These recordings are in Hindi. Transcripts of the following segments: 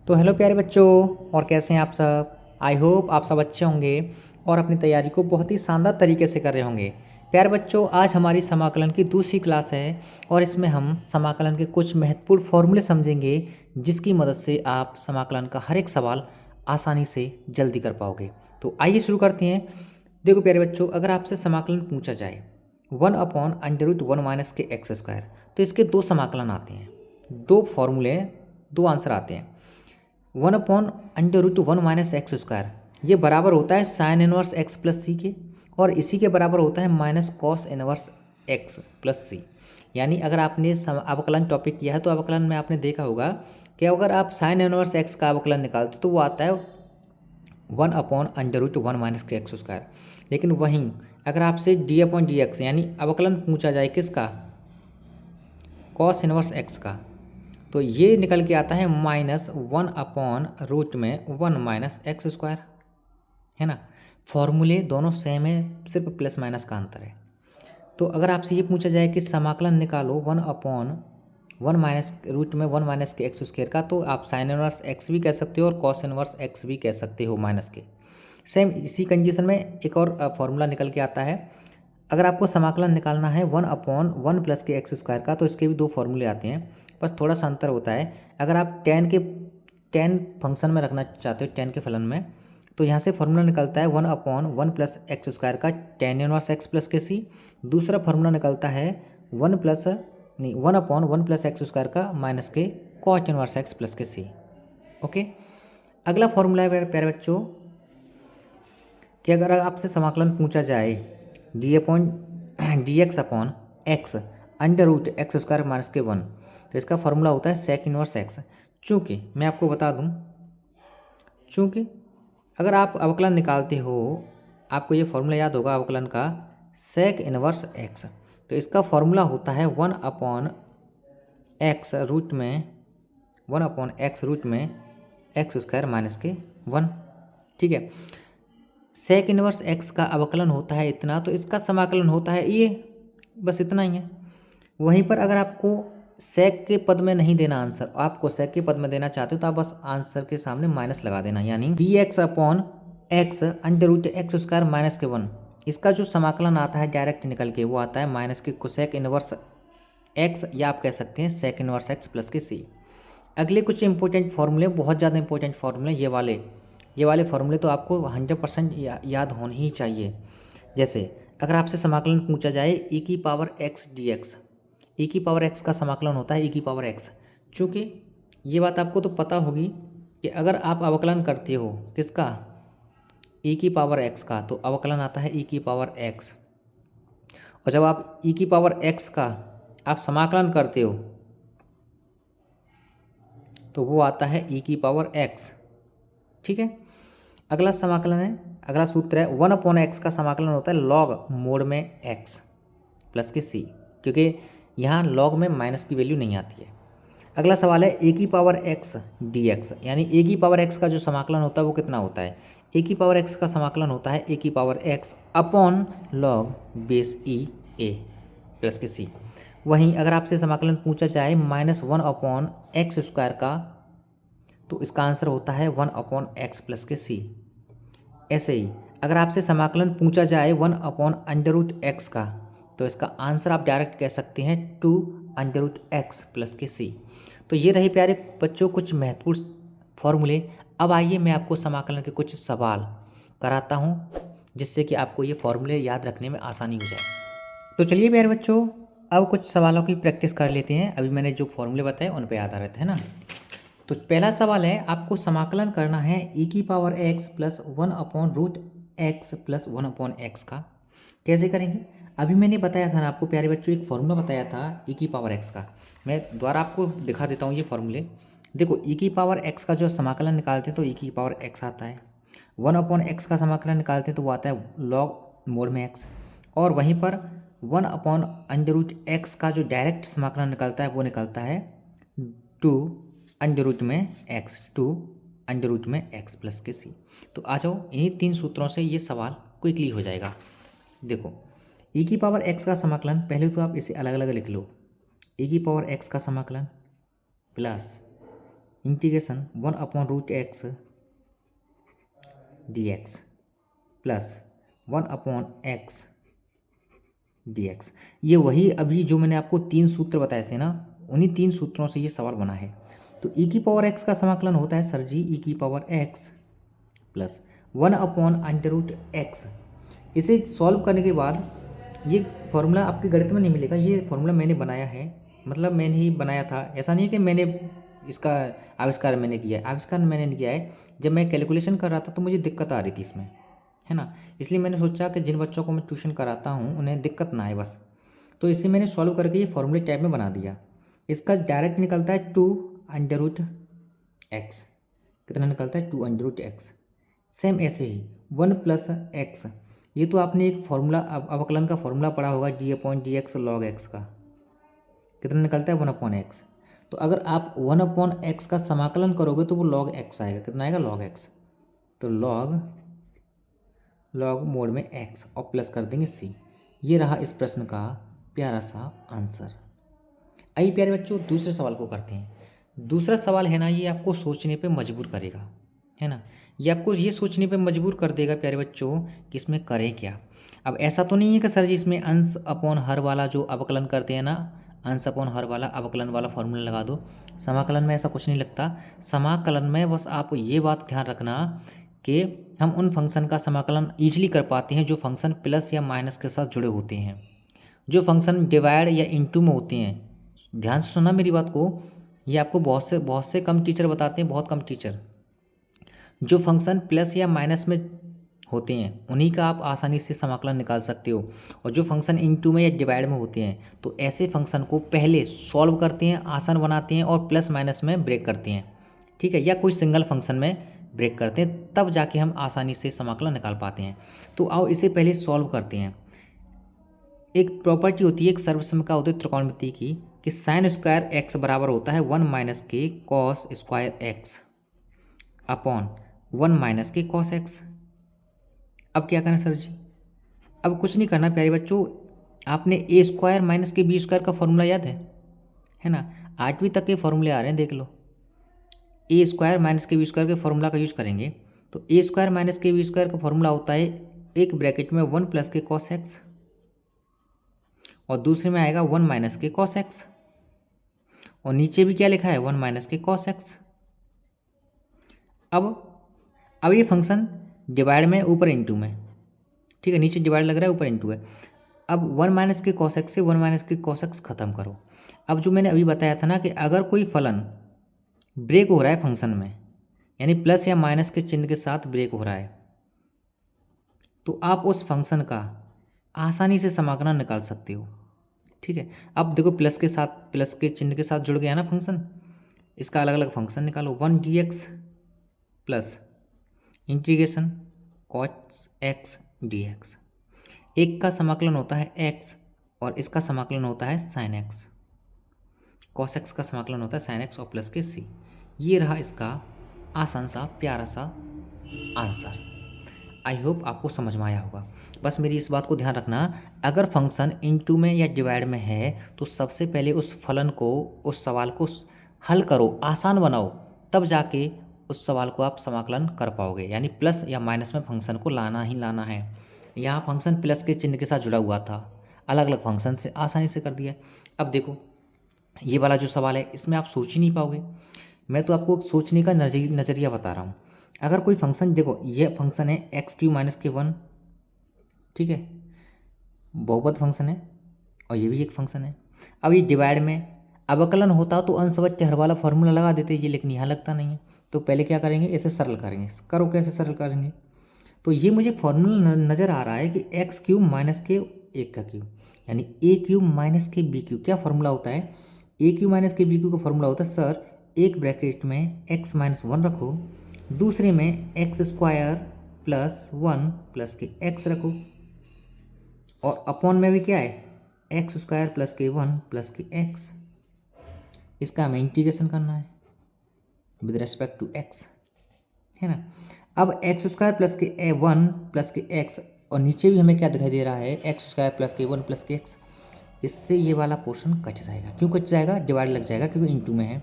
तो हेलो प्यारे बच्चों, और कैसे हैं आप सब। आई होप आप सब अच्छे होंगे और अपनी तैयारी को बहुत ही शानदार तरीके से कर रहे होंगे। प्यारे बच्चों, आज हमारी समाकलन की दूसरी क्लास है और इसमें हम समाकलन के कुछ महत्वपूर्ण फॉर्मूले समझेंगे जिसकी मदद से आप समाकलन का हर एक सवाल आसानी से जल्दी कर पाओगे। तो आइए शुरू करते हैं। देखो प्यारे बच्चों, अगर आपसे समाकलन पूछा जाए 1/√1 - तो इसके दो समाकलन आते हैं, दो फॉर्मूले, दो आंसर आते हैं। 1/√1 - ये बराबर होता है sine inverse x plus c के, और इसी के बराबर होता है minus cos inverse x plus c. यानी अगर आपने अवकलन टॉपिक किया है तो अवकलन में आपने देखा होगा कि अगर आप साइन इनवर्स एक्स का अवकलन निकालते तो वो आता है 1/√1 - लेकिन वहीं अगर आपसे d/dx यानी अवकलन पूछा जाए किसका, कॉस इनवर्स एक्स का, तो ये निकल के आता है -1/√1 है ना। फॉर्मूले दोनों सेम है, सिर्फ प्लस माइनस का अंतर है। तो अगर आपसे ये पूछा जाए कि समाकलन निकालो 1/1 का, तो आप साइन इनवर्स एक्स भी कह सकते हो और कॉस इनवर्स एक्स भी कह सकते हो माइनस के। सेम इसी कंडीशन में एक और फॉर्मूला निकल के आता है। अगर आपको समाकलन निकालना है 1/1 + का, तो इसके भी दो फॉर्मूले आते हैं, बस थोड़ा सा अंतर होता है। अगर आप टेन फंक्शन में रखना चाहते हो, टेन के फलन में, तो यहाँ से फॉर्मूला निकलता है 1/1 + का टेन इनवर्स एक्स प्लस के सी। दूसरा फॉर्मूला निकलता है 1/1 + का माइनस के कॉट इनवर्स एक्स प्लस के सी। ओके, अगला फॉर्मूला है प्यारे बच्चों कि अगर आपसे समाकलन पूछा जाए dx/x √(x²-1), तो इसका फॉर्मूला होता है सेक इनवर्स एक्स। चूँकि मैं आपको बता दूं, चूँकि अगर आप अवकलन निकालते हो, आपको ये फॉर्मूला याद होगा अवकलन का, सेक इनवर्स एक्स, तो इसका फॉर्मूला होता है 1/x√(x²-1) ठीक है। सेक इनवर्स एक्स का अवकलन होता है इतना, तो इसका समाकलन होता है ये, बस इतना ही है। वहीं पर अगर आपको सेक के पद में नहीं देना आंसर, आपको सेक के पद में देना चाहते हो, तो आप बस आंसर के सामने माइनस लगा देना, यानी dx/x (x²-1), इसका जो समाकलन आता है डायरेक्ट निकल के वो आता है माइनस के कोसेक इनवर्स एक्स, या आप कह सकते हैं सेक इनवर्स एक्स प्लस के सी। अगले कुछ इंपॉर्टेंट फार्मूले, बहुत ज़्यादा इंपॉर्टेंट फार्मूले, ये वाले फार्मूले तो आपको 100% याद होने ही चाहिए। जैसे अगर आपसे समाकलन पूछा जाए e⁻x dx, e⁻x का समाकलन होता है e⁻x। चूँकि ये बात आपको तो पता होगी कि अगर आप अवकलन करते हो किसका, e⁻x का, तो अवकलन आता है e⁻x, और जब आप e⁻x का आप समाकलन करते हो तो वो आता है e⁻x। ठीक है, अगला समाकलन है, अगला सूत्र है 1/x का समाकलन होता है लॉग मोड में x प्लस के सी, क्योंकि यहाँ लॉग में माइनस की वैल्यू नहीं आती है। अगला सवाल है e⁻x dx, यानी e⁻x का जो समाकलन होता है वो कितना होता है। e⁻x का समाकलन होता है e⁻x अपॉन लॉग बेस ई ए प्लस के सी। वहीं अगर आपसे समाकलन पूछा जाए -1/x² का, तो इसका आंसर होता है 1/x प्लस के सी। ऐसे ही अगर आपसे समाकलन पूछा जाए 1/√x का, तो इसका आंसर आप डायरेक्ट कह सकते हैं 2√x प्लस के सी। तो ये रहे प्यारे बच्चों कुछ महत्वपूर्ण फॉर्मूले। अब आइए मैं आपको समाकलन के कुछ सवाल कराता हूँ जिससे कि आपको ये फॉर्मूले याद रखने में आसानी हो जाए। तो चलिए प्यारे बच्चों, अब कुछ सवालों की प्रैक्टिस कर लेते हैं। अभी मैंने जो फॉर्मूले बताए उन पर आधारित है ना। तो पहला सवाल है, आपको समाकलन करना है e⁻x + 1/√x + 1/x का। कैसे करेंगे, अभी मैंने बताया था ना आपको प्यारे बच्चों, एक फॉर्मूला बताया था e⁻x का। मैं दोबारा आपको दिखा देता हूँ ये फॉर्मूले। देखो e⁻x का जो समाकलन निकालते हैं तो e⁻x आता है, 1/x का समाकलन निकालते हैं तो वो आता है लॉग मोड में x, और वहीं पर 1/√x का जो डायरेक्ट समाकलन निकलता है वो निकलता है 2√x प्लस के सी। तो आ जाओ, इन्हीं तीन सूत्रों से ये सवाल क्विकली हो जाएगा। देखो e⁻x का समाकलन, पहले तो आप इसे अलग अलग लिख लो, e⁻x का समाकलन plus integration 1/√x dx plus 1/x dx। ये वही अभी जो मैंने आपको 3 सूत्र बताए थे ना, उन्हीं 3 सूत्रों से ये सवाल बना है। तो e की पावर x का समाकलन होता है सर जी e की पावर x प्लस 1/√x। इसे सॉल्व करने के बाद ये फॉर्मूला आपके गणित में नहीं मिलेगा, ये फॉर्मूला मैंने बनाया है, मतलब मैंने ही बनाया था। ऐसा नहीं है कि मैंने इसका आविष्कार मैंने किया है, आविष्कार मैंने नहीं किया है। जब मैं कैलकुलेशन कर रहा था तो मुझे दिक्कत आ रही थी इसमें, है ना, इसलिए मैंने सोचा कि जिन बच्चों को मैं ट्यूशन कराता हूँ उन्हें दिक्कत ना आए बस, तो इसे मैंने सॉल्व करके ये फॉर्मूले टाइप में बना दिया। इसका डायरेक्ट निकलता है 2√x। कितना निकलता है 2√x। सेम ऐसे ही 1+x, ये तो आपने एक फॉर्मूला अवकलन का फॉर्मूला पढ़ा होगा d/dx log x का, कितना निकलता है 1/x। तो अगर आप 1/x का समाकलन करोगे तो वो log x आएगा। कितना आएगा log x। तो log मोड में x और प्लस कर देंगे c। ये रहा इस प्रश्न का प्यारा सा आंसर। आइए प्यारे बच्चों दूसरे सवाल को करते हैं। दूसरा सवाल है ना, ये आपको सोचने पे मजबूर करेगा, है ना, ये आपको ये सोचने पे मजबूर कर देगा प्यारे बच्चों कि इसमें करें क्या। अब ऐसा तो नहीं है कि सर जी इसमें अंश अपॉन हर वाला जो अवकलन करते हैं ना, अंश अपॉन हर वाला अवकलन वाला फॉर्मूला लगा दो। समाकलन में ऐसा कुछ नहीं लगता। समाकलन में बस आप ये बात ध्यान रखना कि हम उन फंक्शन का समाकलन ईजिली कर पाते हैं जो फंक्शन प्लस या माइनस के साथ जुड़े होते हैं। जो फंक्शन डिवाइड या इनटू में होते हैं, ध्यान से सुनना मेरी बात को, ये आपको बहुत से कम टीचर बताते हैं, बहुत कम टीचर। जो फंक्शन प्लस या माइनस में होते हैं उन्हीं का आप आसानी से समाकलन निकाल सकते हो, और जो फंक्शन इनटू में या डिवाइड में होते हैं तो ऐसे फंक्शन को पहले सॉल्व करते हैं, आसान बनाते हैं और प्लस माइनस में ब्रेक करते हैं, ठीक है, या कोई सिंगल फंक्शन में ब्रेक करते हैं, तब जाके हम आसानी से समाकलन निकाल पाते हैं। तो आओ इसे पहले सॉल्व करते हैं। एक प्रॉपर्टी होती है, एक सर्वसम्यता होती है त्रिकोणमिति की, कि साइन स्क्वायर एक्स बराबर होता है 1 - के कॉस स्क्वायर एक्स अपॉन 1 - के कॉस एक्स। अब क्या करना सर जी? अब कुछ नहीं करना प्यारे बच्चों, आपने ए स्क्वायर माइनस के बी स्क्वायर का फॉर्मूला याद है ना, 8वीं तक के फॉर्मूले आ रहे हैं, देख लो। ए स्क्वायर माइनस के बी स्क्वायर के फॉर्मूला का यूज करेंगे, तो ए स्क्वायर माइनस के बी स्क्वायर का फॉर्मूला होता है एक ब्रैकेट में 1 + के कॉस एक्स और दूसरे में आएगा 1 - के कॉस एक्स, और नीचे भी क्या लिखा है 1 - के कॉस एक्स। अब ये फंक्शन डिवाइड में ऊपर इंटू में, ठीक है, नीचे डिवाइड लग रहा है ऊपर इंटू है। अब 1 - के कॉस एक्स से 1 - के कॉस एक्स खत्म करो। अब जो मैंने अभी बताया था ना कि अगर कोई फलन ब्रेक हो रहा है फंक्शन में, यानी प्लस या माइनस के चिन्ह के साथ ब्रेक हो रहा है, तो आप उस फंक्शन का आसानी से समाकलन निकाल सकते हो, ठीक है। अब देखो प्लस के साथ, प्लस के चिन्ह के साथ जुड़ गया ना फंक्शन, इसका अलग अलग फंक्शन निकालो। 1 dx plus integration cos x dx। एक का समाकलन होता है x और इसका समाकलन होता है साइन एक्स। कॉस एक्स का समाकलन होता है साइन एक्स और प्लस के c। ये रहा इसका आसान सा प्यारा सा आंसर। आई होप आपको समझ में आया होगा। बस मेरी इस बात को ध्यान रखना, अगर फंक्शन इनटू में या डिवाइड में है तो सबसे पहले उस फलन को, उस सवाल को हल करो, आसान बनाओ, तब जाके उस सवाल को आप समाकलन कर पाओगे। यानी प्लस या माइनस में फंक्शन को लाना ही लाना है। यहाँ फंक्शन प्लस के चिन्ह के साथ जुड़ा हुआ था, अलग अलग फंक्शन से आसानी से कर दिया। अब देखो ये वाला जो सवाल है इसमें आप सोच ही नहीं पाओगे, मैं तो आपको सोचने का नज़रिया बता रहा हूँ। अगर कोई फंक्शन, देखो ये फंक्शन है x³ - के 1, ठीक है, बहुपद फंक्शन है, और ये भी एक फंक्शन है। अब ये डिवाइड में अवकलन होता तो अंशवत हर वाला फॉर्मूला लगा देते ये, लेकिन यहाँ लगता नहीं है। तो पहले क्या करेंगे, इसे सरल करेंगे। करो कैसे सरल करेंगे, तो ये मुझे फॉर्मूला नज़र आ रहा है कि x³ - के 1 का क्यूब, यानी a³ - के b³। क्या फॉर्मूला होता है, a³ - के b³ का फॉर्मूला होता है सर, एक ब्रैकेट में x - 1 रखो, दूसरे में x² + 1 + के x रखो, और अपॉन में भी क्या है x² + के 1 + के x। इसका हमें इंटीग्रेशन करना है विद रेस्पेक्ट टू x, है ना। अब x² + के 1 + के x, और नीचे भी हमें क्या दिखाई दे रहा है x² + के 1 + के x। इससे ये वाला पोर्शन कट जाएगा। क्यों कट जाएगा? डिवाइड लग जाएगा क्योंकि इनटू में है।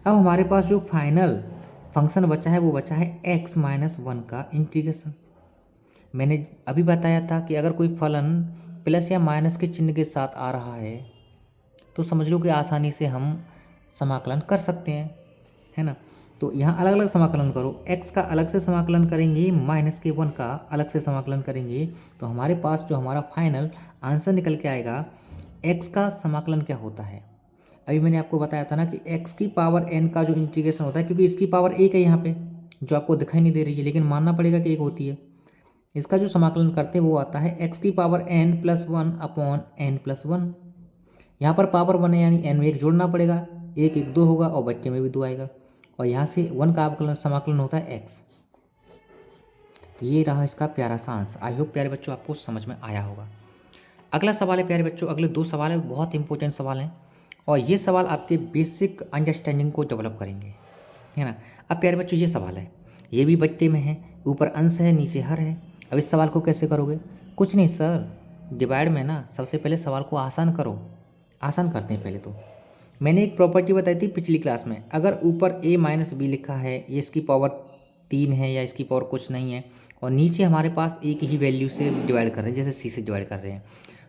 अब हमारे पास जो फाइनल फंक्शन बचा है वो बचा है x माइनस 1 का इंटीग्रेशन। मैंने अभी बताया था कि अगर कोई फलन प्लस या माइनस के चिन्ह के साथ आ रहा है तो समझ लो कि आसानी से हम समाकलन कर सकते हैं, है ना। तो यहाँ अलग अलग समाकलन करो, x का अलग से समाकलन करेंगे, माइनस के 1 का अलग से समाकलन करेंगे, तो हमारे पास जो हमारा फाइनल आंसर निकल के आएगा x का समाकलन क्या होता है। अभी मैंने आपको बताया था ना कि x की पावर n का जो इंटीग्रेशन होता है, क्योंकि इसकी पावर 1 है यहाँ पे जो आपको दिखाई नहीं दे रही है, लेकिन मानना पड़ेगा कि 1 होती है। इसका जो समाकलन करते हैं वो आता है x की power n plus 1 upon n plus 1। यहाँ पर पावर 1 है यानी n में 1 जोड़ना पड़ेगा, 1 1 2 होगा और बच्चे में भी 2 आएगा, और यहाँ से 1 का समाकलन होता है x। तो ये रहा इसका प्यारा सा आंसर। आई होप प्यारे बच्चों आपको समझ में आया होगा। अगला सवाल है प्यारे बच्चों, अगले 2 सवाल हैं, बहुत इंपॉर्टेंट सवाल हैं और ये सवाल आपके बेसिक अंडरस्टैंडिंग को डेवलप करेंगे, है ना। अब प्यारे बच्चों ये सवाल है, ये भी बच्चे में है, ऊपर अंश है नीचे हर है। अब इस सवाल को कैसे करोगे? कुछ नहीं सर, डिवाइड में ना सबसे पहले सवाल को आसान करो। आसान करते हैं पहले। तो मैंने एक प्रॉपर्टी बताई थी पिछली क्लास में, अगर ऊपर a माइनस बी लिखा है, ये इसकी पावर 3 है या इसकी पावर कुछ नहीं है, और नीचे हमारे पास a की ही वैल्यू से डिवाइड कर रहे हैं, जैसे c से डिवाइड कर रहे हैं,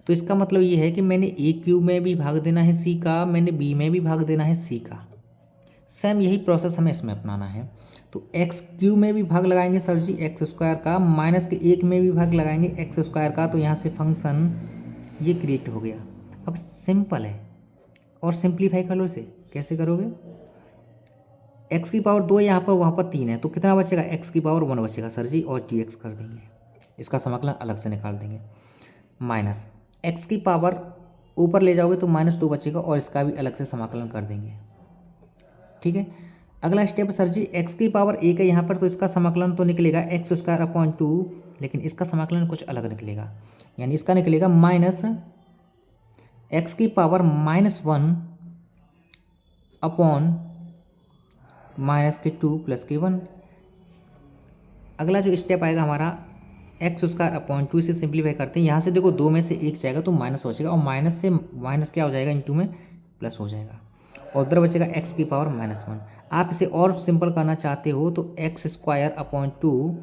तो इसका मतलब ये है कि मैंने a क्यूब में भी भाग देना है c का, मैंने b में भी भाग देना है c का। सेम यही प्रोसेस हमें इसमें अपनाना है। तो एक्स क्यूब में भी भाग लगाएंगे सर जी एक्स स्क्वायर का, माइनस के 1 में भी भाग लगाएंगे एक्स स्क्वायर का, तो यहाँ से फंक्शन ये क्रिएट हो गया। अब सिंपल है और सिंप्लीफाई कर लो इसे। कैसे करोगे? x की पावर 2 यहाँ पर, वहाँ पर 3 है, तो कितना बचेगा? x की पावर 1 बचेगा सर जी, और dx कर देंगे, इसका समाकलन अलग से निकाल देंगे। माइनस x की पावर ऊपर ले जाओगे तो -2 बचेगा और इसका भी अलग से समाकलन कर देंगे, ठीक है। अगला स्टेप सर जी x की पावर 1 है यहाँ पर, तो इसका समाकलन तो निकलेगा एक्स स्क्वायर अपॉन 2, लेकिन इसका समाकलन कुछ अलग निकलेगा, यानी इसका निकलेगा माइनस x की पावर -1 अपॉन -2 प्लस के 1। अगला जो स्टेप आएगा हमारा एक्स स्क्वायर अपॉन 2, इसे सिंप्लीफाई करते हैं। यहाँ से देखो 2 में से 1 जाएगा तो माइनस बचेगा, और माइनस से माइनस क्या हो जाएगा? इंटू में प्लस हो जाएगा, और उधर बचेगा x की पावर -1। आप इसे और सिंपल करना चाहते हो तो एक्स स्क्वायर अपॉन 2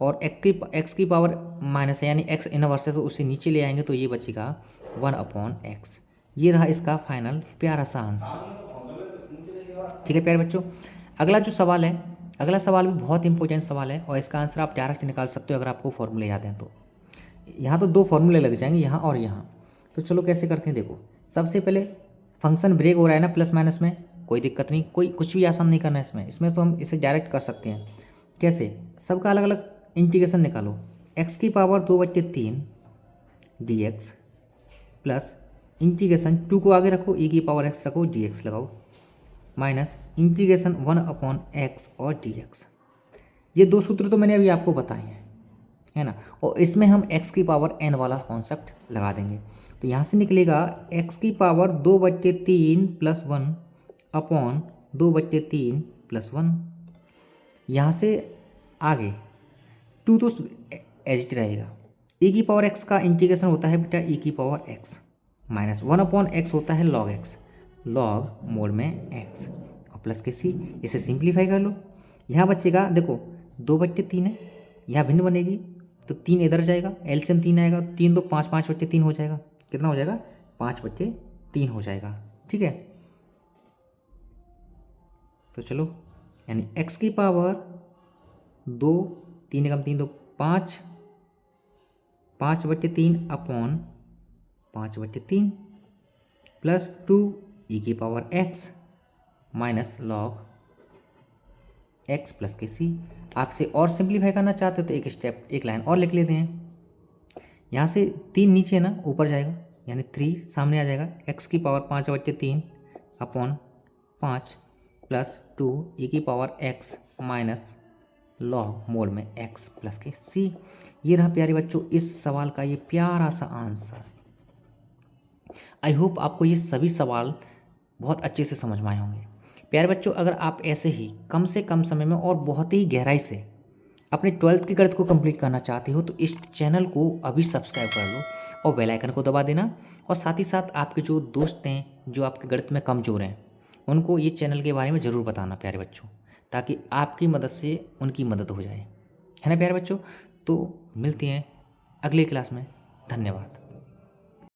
और एक्स की पावर माइनस है यानी x इनवर्स है, तो उसे नीचे ले आएंगे तो ये बचेगा 1 अपॉन x। ये रहा इसका फाइनल प्यारा सा आंसर, ठीक है प्यारे बच्चों। अगला जो सवाल है, अगला सवाल भी बहुत इंपॉर्टेंट सवाल है और इसका आंसर आप डायरेक्ट निकाल सकते हो अगर आपको फॉर्मूले याद हैं तो। यहाँ तो 2 फॉर्मूले लग जाएंगे, यहाँ और यहाँ। तो चलो कैसे करते हैं, देखो सबसे पहले फंक्शन ब्रेक हो रहा है ना प्लस माइनस में, कोई दिक्कत नहीं, कोई कुछ भी आसान नहीं करना है इसमें तो हम इसे डायरेक्ट कर सकते हैं। कैसे? सबका अलग अलग इंटीग्रेशन निकालो। x की पावर 2/3 dx प्लस इंटीग्रेशन 2 को आगे रखो, e की पावर x रखो, dx लगाओ, माइनस इंटीग्रेशन 1 अपॉन x और dx। ये 2 सूत्र तो मैंने अभी आपको बताए हैं, है ना, और इसमें हम x की पावर n वाला कॉन्सेप्ट लगा देंगे। तो यहाँ से निकलेगा x की पावर 2/3 प्लस 1 अपॉन 2/3 प्लस 1। यहाँ से आगे 2 तो एज इट रहेगा। e की पावर x का इंटीग्रेशन होता है बेटा e की power x, minus 1 upon x होता है log x, log मोड में x, और प्लस के c। इसे सिंप्लीफाई कर लो। यहाँ बचेगा देखो 2/3 है, यहाँ भिन्न बनेगी तो 3 इधर जाएगा, एलसीएम 3 आएगा, 3 2 5, 5/3 हो जाएगा। कितना हो जाएगा? 5/3 हो जाएगा, ठीक है। तो चलो यानी x की पावर 2, 3 कम 3 2 5, 5/3 अपॉन 5/3 प्लस 2 e की power x minus log x plus के c। आपसे और सिंप्लीफाई करना चाहते हो तो एक स्टेप, एक लाइन और लिख लेते हैं। यहाँ से 3 नीचे ना ऊपर जाएगा, यानी 3 सामने आ जाएगा, x की पावर 5/3 अपॉन 5 प्लस 2 e की power x minus log mode में x प्लस के c। ये रहा प्यारे बच्चों इस सवाल का ये प्यारा सा आंसर। आई होप आपको ये सभी सवाल बहुत अच्छे से समझ में आए होंगे। प्यारे बच्चों अगर आप ऐसे ही कम से कम समय में और बहुत ही गहराई से अपने 12th के गणित को कंप्लीट करना चाहते हो तो इस चैनल को अभी सब्सक्राइब कर लो और बेल आइकन को दबा देना। और साथ ही साथ आपके जो दोस्त हैं जो आपके गणित में कमज़ोर हैं उनको ये चैनल के बारे में ज़रूर बताना प्यारे बच्चों, ताकि आपकी मदद से उनकी मदद हो जाए, है ना प्यारे बच्चों। तो मिलते हैं अगले क्लास में। धन्यवाद।